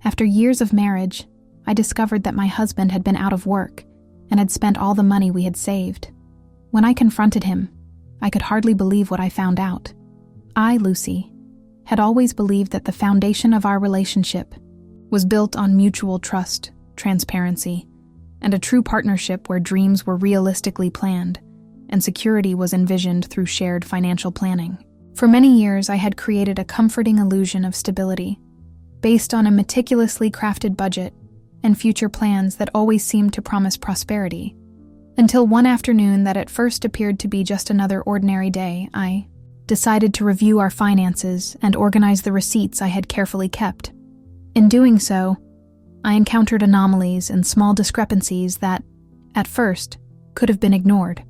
After years of marriage, I discovered that my husband had been out of work and had spent all the money we had saved. When I confronted him, I could hardly believe what I found out. I, Lucy, had always believed that the foundation of our relationship was built on mutual trust, transparency, and a true partnership where dreams were realistically planned and security was envisioned through shared financial planning. For many years, I had created a comforting illusion of stability, based on a meticulously crafted budget and future plans that always seemed to promise prosperity. Until one afternoon that at first appeared to be just another ordinary day, I decided to review our finances and organize the receipts I had carefully kept. In doing so, I encountered anomalies and small discrepancies that, at first, could have been ignored.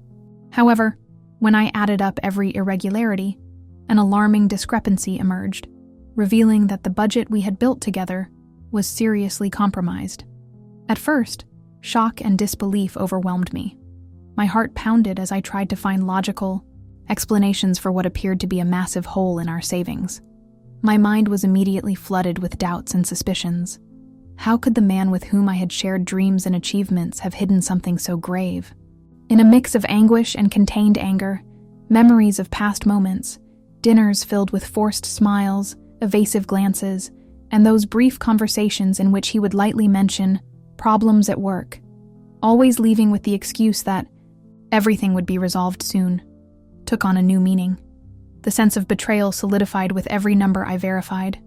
However, when I added up every irregularity, an alarming discrepancy emerged, revealing that the budget we had built together was seriously compromised. At first, shock and disbelief overwhelmed me. My heart pounded as I tried to find logical explanations for what appeared to be a massive hole in our savings. My mind was immediately flooded with doubts and suspicions. How could the man with whom I had shared dreams and achievements have hidden something so grave? In a mix of anguish and contained anger, memories of past moments, dinners filled with forced smiles, evasive glances, and those brief conversations in which he would lightly mention problems at work, always leaving with the excuse that everything would be resolved soon, took on a new meaning. The sense of betrayal solidified with every number I verified,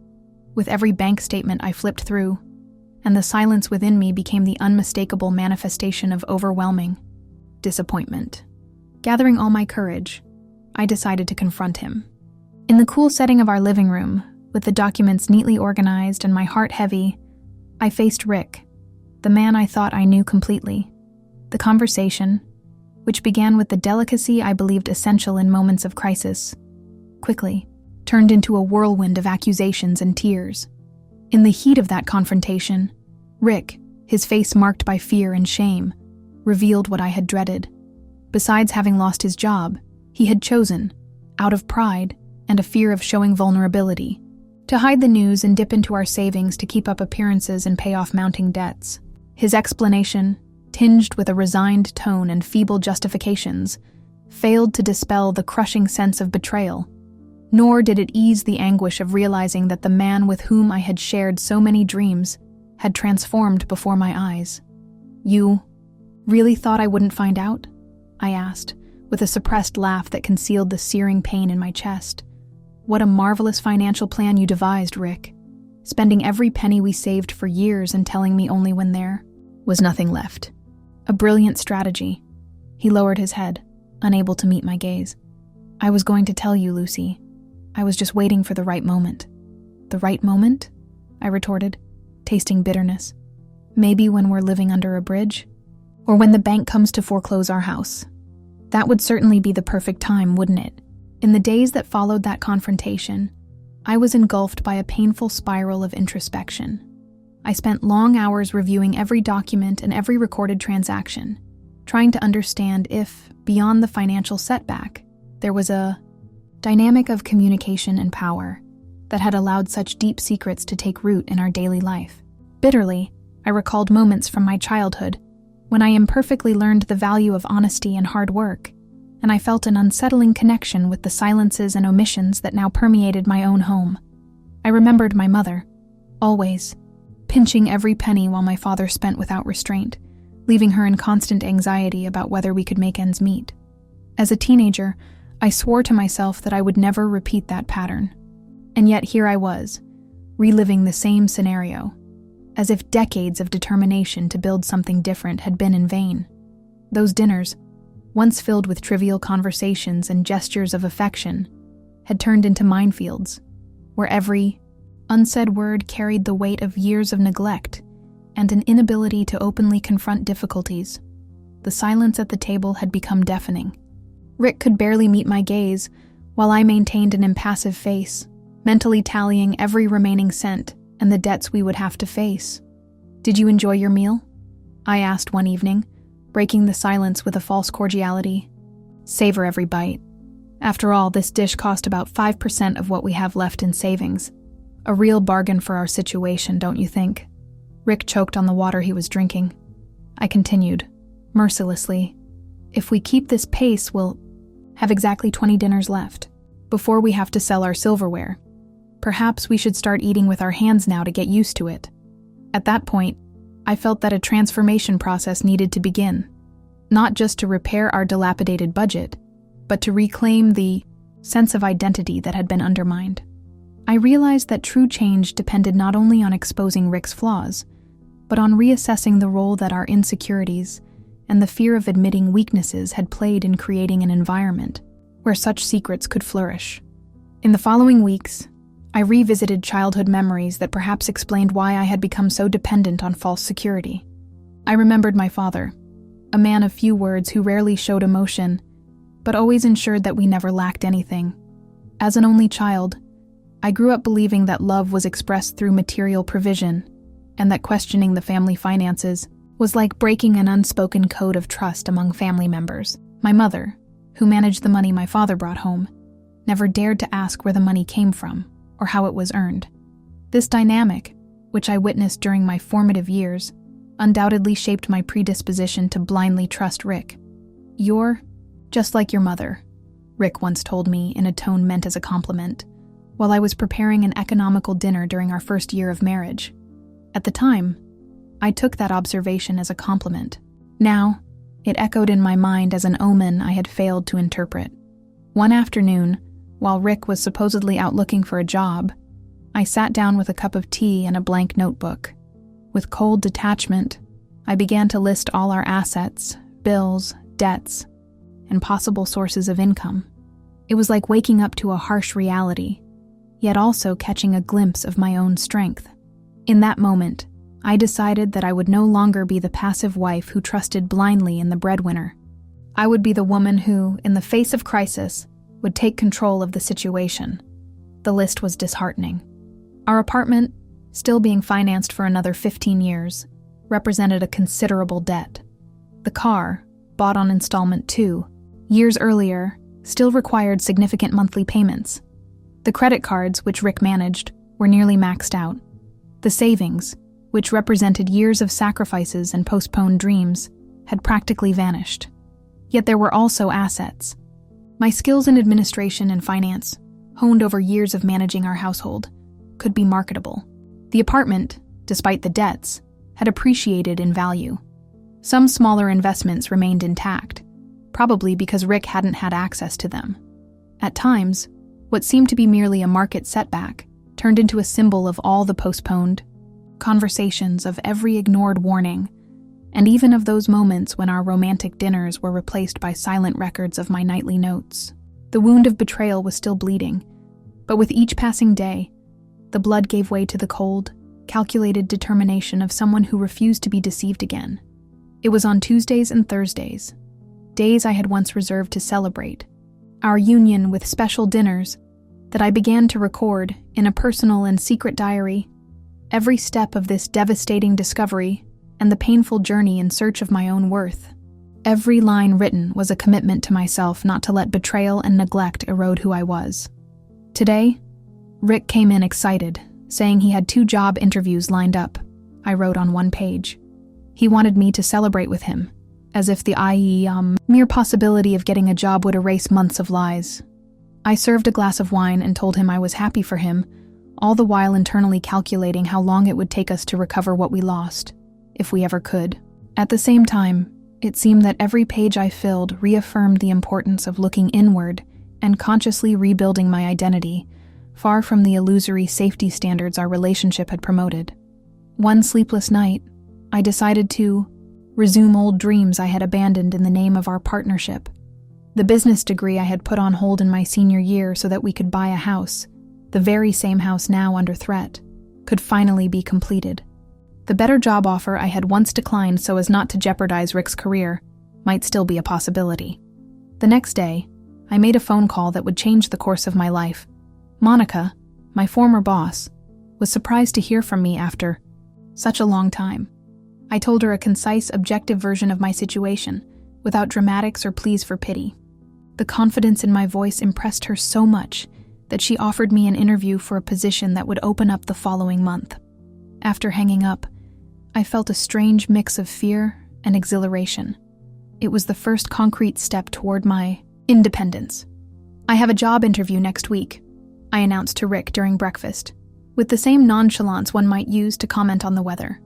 with every bank statement I flipped through, and the silence within me became the unmistakable manifestation of overwhelming disappointment. Gathering all my courage, I decided to confront him. In the cool setting of our living room, with the documents neatly organized and my heart heavy, I faced Rick, the man I thought I knew completely. The conversation, which began with the delicacy I believed essential in moments of crisis, quickly turned into a whirlwind of accusations and tears. In the heat of that confrontation, Rick, his face marked by fear and shame, revealed what I had dreaded. Besides having lost his job, he had chosen, out of pride and a fear of showing vulnerability, to hide the news and dip into our savings to keep up appearances and pay off mounting debts. His explanation, tinged with a resigned tone and feeble justifications, failed to dispel the crushing sense of betrayal, nor did it ease the anguish of realizing that the man with whom I had shared so many dreams had transformed before my eyes. "You really thought I wouldn't find out?" I asked, with a suppressed laugh that concealed the searing pain in my chest. "What a marvelous financial plan you devised, Rick. Spending every penny we saved for years and telling me only when there was nothing left. A brilliant strategy." He lowered his head, unable to meet my gaze. "I was going to tell you, Lucy. I was just waiting for the right moment." "The right moment?" I retorted, tasting bitterness. "Maybe when we're living under a bridge? Or when the bank comes to foreclose our house. That would certainly be the perfect time, wouldn't it?" In the days that followed that confrontation, I was engulfed by a painful spiral of introspection. I spent long hours reviewing every document and every recorded transaction, trying to understand if, beyond the financial setback, there was a dynamic of communication and power that had allowed such deep secrets to take root in our daily life. Bitterly, I recalled moments from my childhood when I imperfectly learned the value of honesty and hard work, and I felt an unsettling connection with the silences and omissions that now permeated my own home. I remembered my mother, always, pinching every penny while my father spent without restraint, leaving her in constant anxiety about whether we could make ends meet. As a teenager, I swore to myself that I would never repeat that pattern. And yet here I was, reliving the same scenario, as if decades of determination to build something different had been in vain. Those dinners, once filled with trivial conversations and gestures of affection, had turned into minefields, where every unsaid word carried the weight of years of neglect and an inability to openly confront difficulties. The silence at the table had become deafening. Rick could barely meet my gaze, while I maintained an impassive face, mentally tallying every remaining cent and the debts we would have to face. "Did you enjoy your meal?" I asked one evening, breaking the silence with a false cordiality. "Savor every bite. After all, this dish cost about 5% of what we have left in savings. A real bargain for our situation, don't you think? Rick choked on the water he was drinking. I continued, mercilessly. If we keep this pace, we'll have exactly 20 dinners left, before we have to sell our silverware. Perhaps we should start eating with our hands now to get used to it. At that point, I felt that a transformation process needed to begin, not just to repair our dilapidated budget, but to reclaim the sense of identity that had been undermined. I realized that true change depended not only on exposing Rick's flaws, but on reassessing the role that our insecurities and the fear of admitting weaknesses had played in creating an environment where such secrets could flourish. In the following weeks, I revisited childhood memories that perhaps explained why I had become so dependent on false security. I remembered my father, a man of few words who rarely showed emotion, but always ensured that we never lacked anything. As an only child, I grew up believing that love was expressed through material provision, and that questioning the family finances was like breaking an unspoken code of trust among family members. My mother, who managed the money my father brought home, never dared to ask where the money came from or how it was earned. This dynamic, which I witnessed during my formative years, undoubtedly shaped my predisposition to blindly trust Rick. "You're just like your mother," Rick once told me in a tone meant as a compliment, while I was preparing an economical dinner during our first year of marriage. At the time, I took that observation as a compliment. Now, it echoed in my mind as an omen I had failed to interpret. One afternoon, while Rick was supposedly out looking for a job, I sat down with a cup of tea and a blank notebook. With cold detachment, I began to list all our assets, bills, debts, and possible sources of income. It was like waking up to a harsh reality, yet also catching a glimpse of my own strength. In that moment, I decided that I would no longer be the passive wife who trusted blindly in the breadwinner. I would be the woman who, in the face of crisis, would take control of the situation. The list was disheartening. Our apartment, still being financed for another 15 years, represented a considerable debt. The car, bought on installment 2, years earlier, still required significant monthly payments. The credit cards, which Rick managed, were nearly maxed out. The savings, which represented years of sacrifices and postponed dreams, had practically vanished. Yet there were also assets. My skills in administration and finance, honed over years of managing our household, could be marketable. The apartment, despite the debts, had appreciated in value. Some smaller investments remained intact, probably because Rick hadn't had access to them. At times, what seemed to be merely a market setback turned into a symbol of all the postponed conversations, of every ignored warning, and even of those moments when our romantic dinners were replaced by silent records of my nightly notes. The wound of betrayal was still bleeding, but with each passing day, the blood gave way to the cold, calculated determination of someone who refused to be deceived again. It was on Tuesdays and Thursdays, days I had once reserved to celebrate our union with special dinners, that I began to record, in a personal and secret diary, every step of this devastating discovery and the painful journey in search of my own worth. Every line written was a commitment to myself not to let betrayal and neglect erode who I was. Today, Rick came in excited, saying he had 2 job interviews lined up, I wrote on one page. He wanted me to celebrate with him, as if the mere possibility of getting a job would erase months of lies. I served a glass of wine and told him I was happy for him, all the while internally calculating how long it would take us to recover what we lost, if we ever could. At the same time, it seemed that every page I filled reaffirmed the importance of looking inward and consciously rebuilding my identity, far from the illusory safety standards our relationship had promoted. One sleepless night, I decided to resume old dreams I had abandoned in the name of our partnership. The business degree I had put on hold in my senior year so that we could buy a house, the very same house now under threat, could finally be completed. The better job offer I had once declined so as not to jeopardize Rick's career might still be a possibility. The next day, I made a phone call that would change the course of my life. Monica, my former boss, was surprised to hear from me after such a long time. I told her a concise, objective version of my situation, without dramatics or pleas for pity. The confidence in my voice impressed her so much that she offered me an interview for a position that would open up the following month. After hanging up, I felt a strange mix of fear and exhilaration. It was the first concrete step toward my independence. "I have a job interview next week," I announced to Rick during breakfast, with the same nonchalance one might use to comment on the weather.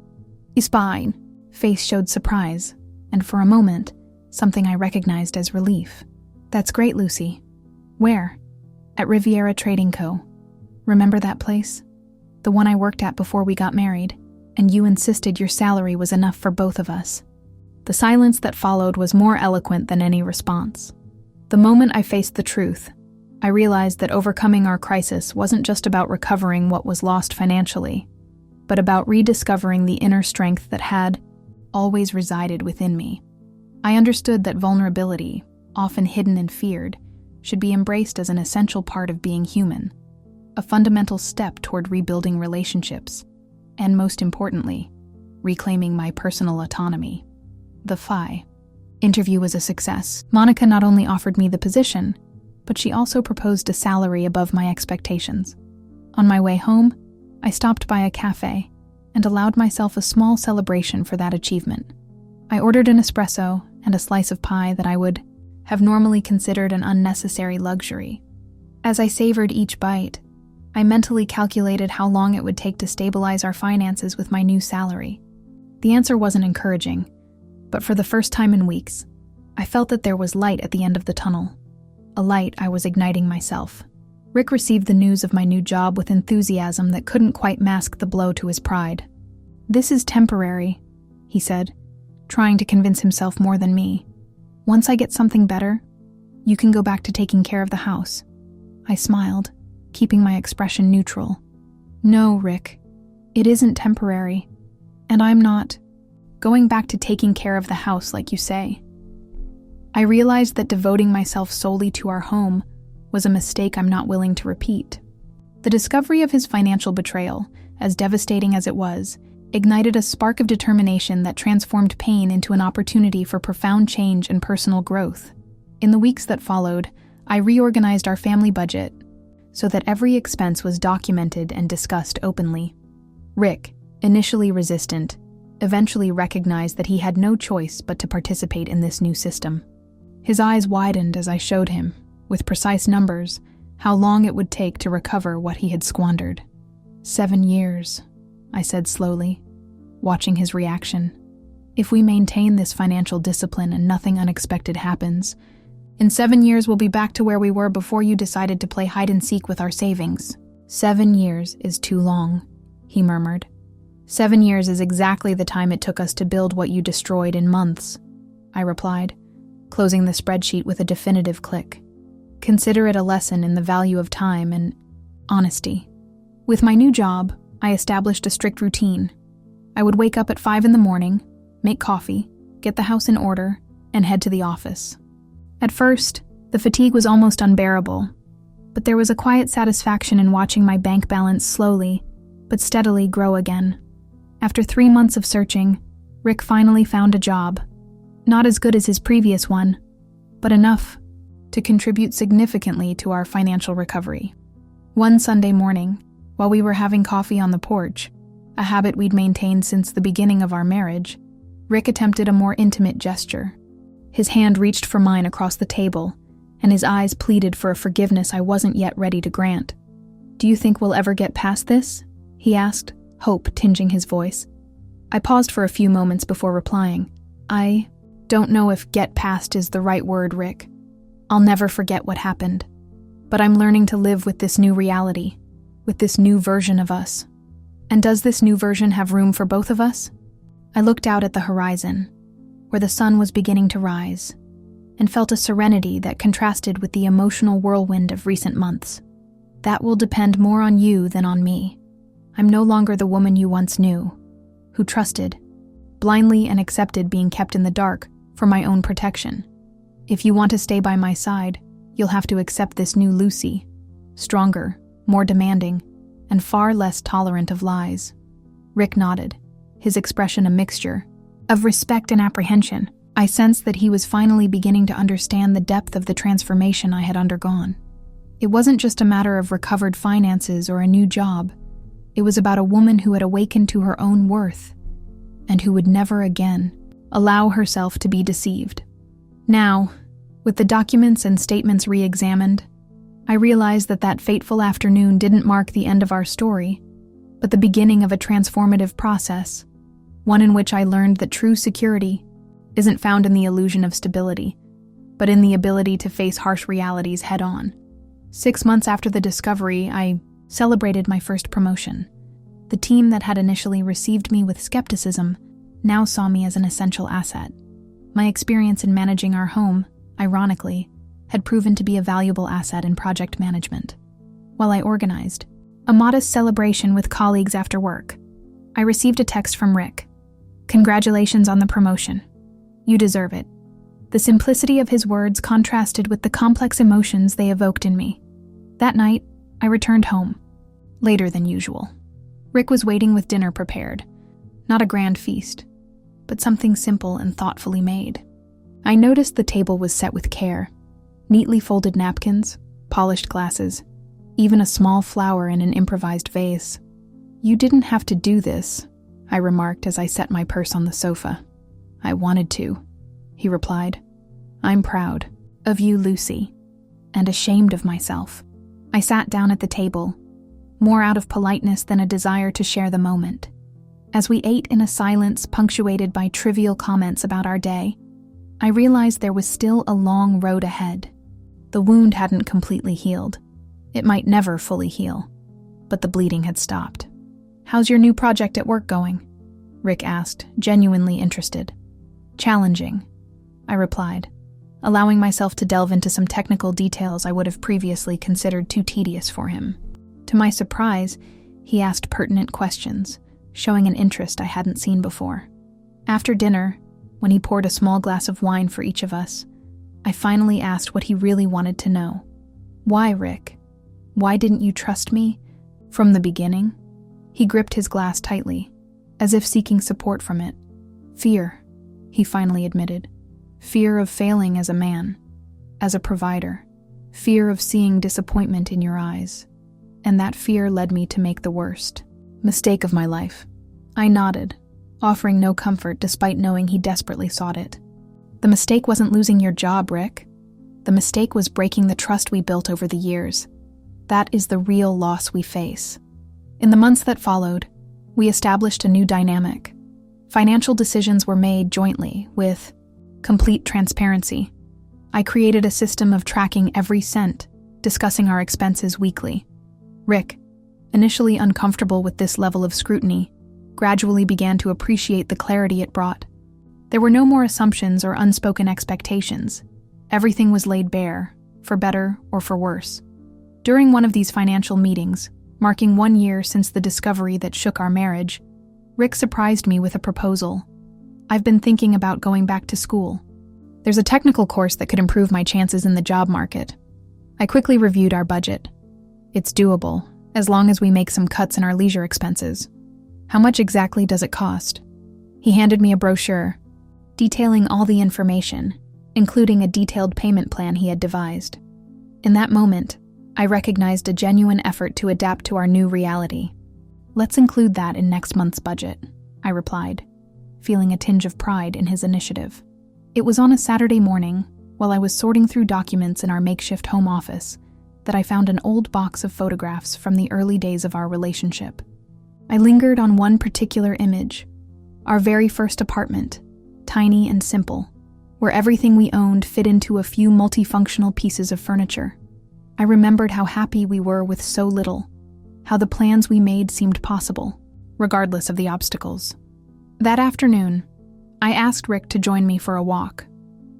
"Is fine." Face showed surprise, and for a moment, something I recognized as relief. "That's great, Lucy. Where?" "At Riviera Trading Co. Remember that place? The one I worked at before we got married, and you insisted your salary was enough for both of us." The silence that followed was more eloquent than any response. The moment I faced the truth, I realized that overcoming our crisis wasn't just about recovering what was lost financially, but about rediscovering the inner strength that had always resided within me. I understood that vulnerability, often hidden and feared, should be embraced as an essential part of being human, a fundamental step toward rebuilding relationships, and most importantly, reclaiming my personal autonomy. The FI interview was a success. Monica not only offered me the position, but she also proposed a salary above my expectations. On my way home, I stopped by a cafe and allowed myself a small celebration for that achievement. I ordered an espresso and a slice of pie that I would have normally considered an unnecessary luxury. As I savored each bite, I mentally calculated how long it would take to stabilize our finances with my new salary. The answer wasn't encouraging, but for the first time in weeks, I felt that there was light at the end of the tunnel. A light I was igniting myself. Rick received the news of my new job with enthusiasm that couldn't quite mask the blow to his pride. "This is temporary," he said, trying to convince himself more than me. "Once I get something better, you can go back to taking care of the house." I smiled, keeping my expression neutral. "No, Rick, it isn't temporary, and I'm not going back to taking care of the house like you say." I realized that devoting myself solely to our home was a mistake I'm not willing to repeat. The discovery of his financial betrayal, as devastating as it was, ignited a spark of determination that transformed pain into an opportunity for profound change and personal growth. In the weeks that followed, I reorganized our family budget so that every expense was documented and discussed openly. Rick, initially resistant, eventually recognized that he had no choice but to participate in this new system. His eyes widened as I showed him, with precise numbers, how long it would take to recover what he had squandered. 7 years, I said slowly, watching his reaction. "If we maintain this financial discipline and nothing unexpected happens, in 7 years we'll be back to where we were before you decided to play hide-and-seek with our savings." "7 years is too long," he murmured. 7 years is exactly the time it took us to build what you destroyed in months," I replied, closing the spreadsheet with a definitive click. Consider it a lesson in the value of time and honesty. With my new job, I established a strict routine. I would wake up at 5 in the morning, make coffee, get the house in order, and head to the office. At first, the fatigue was almost unbearable, but there was a quiet satisfaction in watching my bank balance slowly, but steadily grow again. After 3 months of searching, Rick finally found a job. Not as good as his previous one, but enough to contribute significantly to our financial recovery. One Sunday morning, while we were having coffee on the porch, a habit we'd maintained since the beginning of our marriage, Rick attempted a more intimate gesture. His hand reached for mine across the table, and his eyes pleaded for a forgiveness I wasn't yet ready to grant. "Do you think we'll ever get past this?" he asked, hope tinging his voice. I paused for a few moments before replying. "I don't know if 'get past' is the right word, Rick. I'll never forget what happened. But I'm learning to live with this new reality, with this new version of us. And does this new version have room for both of us?" I looked out at the horizon, where the sun was beginning to rise, and felt a serenity that contrasted with the emotional whirlwind of recent months. "That will depend more on you than on me. I'm no longer the woman you once knew, who trusted, blindly and accepted being kept in the dark for my own protection. If you want to stay by my side, you'll have to accept this new Lucy, stronger, more demanding, and far less tolerant of lies." Rick nodded, his expression a mixture of respect and apprehension. I sensed that he was finally beginning to understand the depth of the transformation I had undergone. It wasn't just a matter of recovered finances or a new job. It was about a woman who had awakened to her own worth and who would never again allow herself to be deceived. Now, with the documents and statements re-examined, I realized that fateful afternoon didn't mark the end of our story, but the beginning of a transformative process, one in which I learned that true security isn't found in the illusion of stability, but in the ability to face harsh realities head-on. 6 months after the discovery, I celebrated my first promotion. The team that had initially received me with skepticism now saw me as an essential asset. My experience in managing our home, ironically, had proven to be a valuable asset in project management. While I organized a modest celebration with colleagues after work, I received a text from Rick. "Congratulations on the promotion. You deserve it." The simplicity of his words contrasted with the complex emotions they evoked in me. That night, I returned home, later than usual. Rick was waiting with dinner prepared. Not a grand feast, but something simple and thoughtfully made. I noticed the table was set with care. Neatly folded napkins, polished glasses, even a small flower in an improvised vase. "You didn't have to do this," I remarked as I set my purse on the sofa. "I wanted to," he replied. "I'm proud of you, Lucy, and ashamed of myself." I sat down at the table, more out of politeness than a desire to share the moment. As we ate in a silence punctuated by trivial comments about our day, I realized there was still a long road ahead. The wound hadn't completely healed. It might never fully heal, but the bleeding had stopped. "How's your new project at work going?" Rick asked, genuinely interested. "Challenging," I replied, allowing myself to delve into some technical details I would have previously considered too tedious for him. To my surprise, he asked pertinent questions, showing an interest I hadn't seen before. After dinner, when he poured a small glass of wine for each of us, I finally asked what he really wanted to know. "Why, Rick? Why didn't you trust me from the beginning?" He gripped his glass tightly, as if seeking support from it. "Fear," he finally admitted. "Fear of failing as a man, as a provider. Fear of seeing disappointment in your eyes. And that fear led me to make the worst mistake of my life." I nodded, offering no comfort despite knowing he desperately sought it. "The mistake wasn't losing your job, Rick. The mistake was breaking the trust we built over the years. That is the real loss we face." In the months that followed, we established a new dynamic. Financial decisions were made jointly, with complete transparency. I created a system of tracking every cent, discussing our expenses weekly. Rick, initially uncomfortable with this level of scrutiny, gradually began to appreciate the clarity it brought. There were no more assumptions or unspoken expectations. Everything was laid bare, for better or for worse. During one of these financial meetings, marking 1 year since the discovery that shook our marriage, Rick surprised me with a proposal. "I've been thinking about going back to school. There's a technical course that could improve my chances in the job market." I quickly reviewed our budget. "It's doable, as long as we make some cuts in our leisure expenses." "How much exactly does it cost?" He handed me a brochure, detailing all the information, including a detailed payment plan he had devised. In that moment, I recognized a genuine effort to adapt to our new reality. "Let's include that in next month's budget," I replied, feeling a tinge of pride in his initiative. It was on a Saturday morning, while I was sorting through documents in our makeshift home office, that I found an old box of photographs from the early days of our relationship. I lingered on one particular image, our very first apartment, tiny and simple, where everything we owned fit into a few multifunctional pieces of furniture. I remembered how happy we were with so little, how the plans we made seemed possible, regardless of the obstacles. That afternoon, I asked Rick to join me for a walk.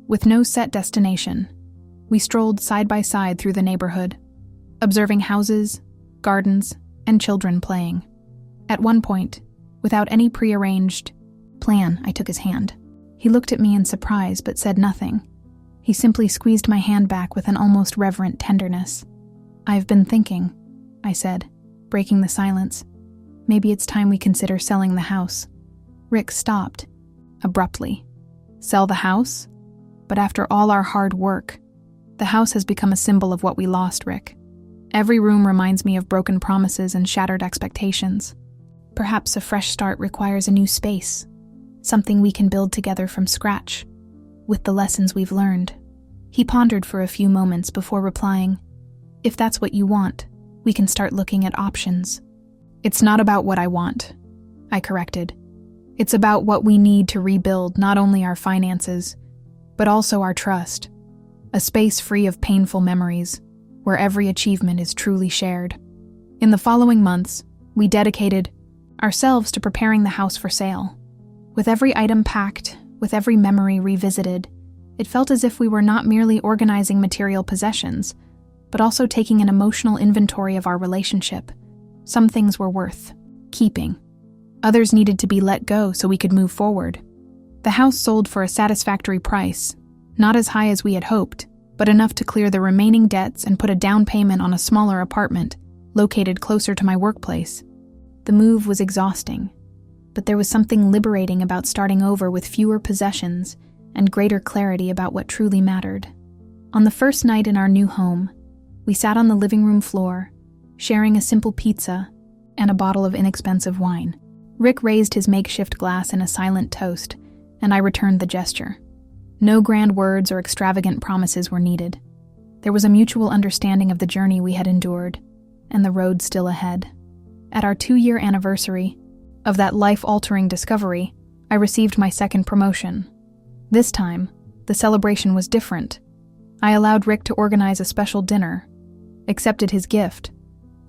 With no set destination, we strolled side by side through the neighborhood, observing houses, gardens, and children playing. At one point, without any prearranged plan, I took his hand. He looked at me in surprise but said nothing. He simply squeezed my hand back with an almost reverent tenderness. "I've been thinking," I said, breaking the silence. "Maybe it's time we consider selling the house." Rick stopped, abruptly. "Sell the house? But after all our hard work, the house has become a symbol of what we lost, Rick. Every room reminds me of broken promises and shattered expectations. Perhaps a fresh start requires a new space, something we can build together from scratch, with the lessons we've learned. He pondered for a few moments before replying, "If that's what you want, we can start looking at options." "It's not about what I want," I corrected. "It's about what we need to rebuild not only our finances, but also our trust. A space free of painful memories, where every achievement is truly shared." In the following months, we dedicated ourselves to preparing the house for sale. With every item packed, with every memory revisited, it felt as if we were not merely organizing material possessions, but also taking an emotional inventory of our relationship. Some things were worth keeping. Others needed to be let go so we could move forward. The house sold for a satisfactory price, not as high as we had hoped, but enough to clear the remaining debts and put a down payment on a smaller apartment, located closer to my workplace. The move was exhausting, but there was something liberating about starting over with fewer possessions and greater clarity about what truly mattered. On the first night in our new home, we sat on the living room floor, sharing a simple pizza and a bottle of inexpensive wine. Rick raised his makeshift glass in a silent toast, and I returned the gesture. No grand words or extravagant promises were needed. There was a mutual understanding of the journey we had endured, and the road still ahead. At our 2-year anniversary of that life-altering discovery, I received my second promotion. This time, the celebration was different. I allowed Rick to organize a special dinner, accepted his gift,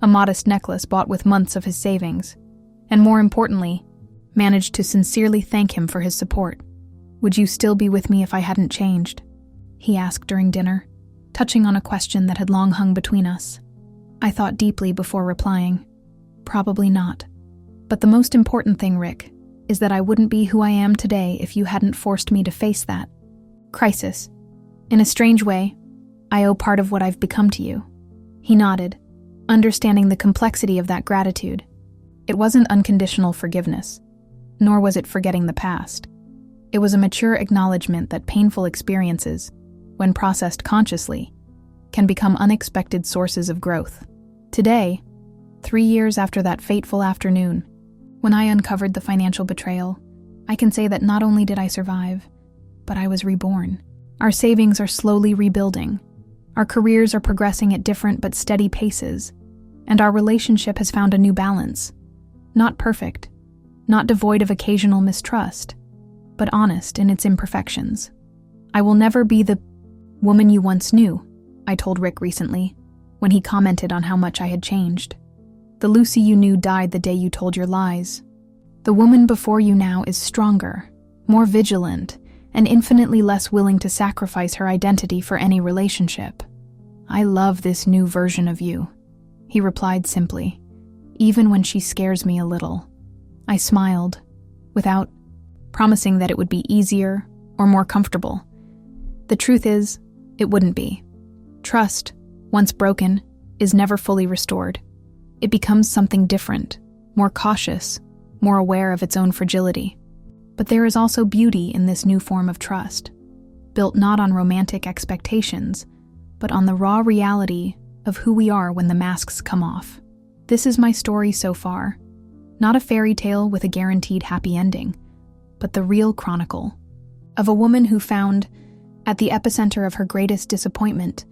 a modest necklace bought with months of his savings, and more importantly, managed to sincerely thank him for his support. "Would you still be with me if I hadn't changed?" he asked during dinner, touching on a question that had long hung between us. I thought deeply before replying, "Probably not. But the most important thing, Rick, is that I wouldn't be who I am today if you hadn't forced me to face that crisis. In a strange way, I owe part of what I've become to you." He nodded, understanding the complexity of that gratitude. It wasn't unconditional forgiveness, nor was it forgetting the past. It was a mature acknowledgement that painful experiences, when processed consciously, can become unexpected sources of growth. Today, 3 years after that fateful afternoon, when I uncovered the financial betrayal, I can say that not only did I survive, but I was reborn. Our savings are slowly rebuilding. Our careers are progressing at different but steady paces, and our relationship has found a new balance. Not perfect, not devoid of occasional mistrust, but honest in its imperfections. "I will never be the woman you once knew," I told Rick recently, when he commented on how much I had changed. "The Lucy you knew died the day you told your lies. The woman before you now is stronger, more vigilant, and infinitely less willing to sacrifice her identity for any relationship. I love this new version of you," he replied simply, "even when she scares me a little." I smiled, without promising that it would be easier or more comfortable. The truth is, it wouldn't be. Trust, once broken, is never fully restored. It becomes something different, more cautious, more aware of its own fragility. But there is also beauty in this new form of trust, built not on romantic expectations, but on the raw reality of who we are when the masks come off. This is my story so far. Not a fairy tale with a guaranteed happy ending, but the real chronicle of a woman who found, at the epicenter of her greatest disappointment,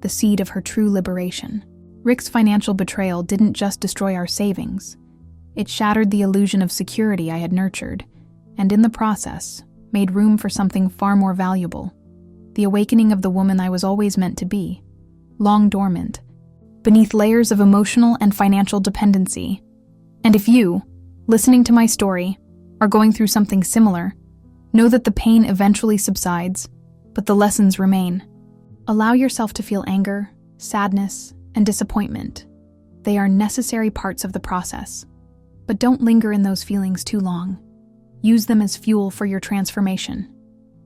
the seed of her true liberation. Rick's financial betrayal didn't just destroy our savings. It shattered the illusion of security I had nurtured, and in the process, made room for something far more valuable. The awakening of the woman I was always meant to be, long dormant, beneath layers of emotional and financial dependency. And if you, listening to my story, are going through something similar, know that the pain eventually subsides, but the lessons remain. Allow yourself to feel anger, sadness, and disappointment. They are necessary parts of the process, but don't linger in those feelings too long. Use them as fuel for your transformation.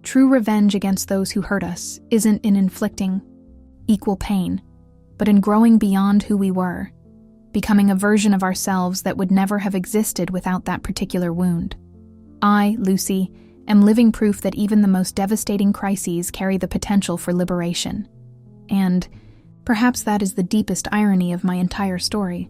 True revenge against those who hurt us isn't in inflicting equal pain, but in growing beyond who we were, becoming a version of ourselves that would never have existed without that particular wound. I, Lucy, am living proof that even the most devastating crises carry the potential for liberation. And Perhaps that is the deepest irony of my entire story.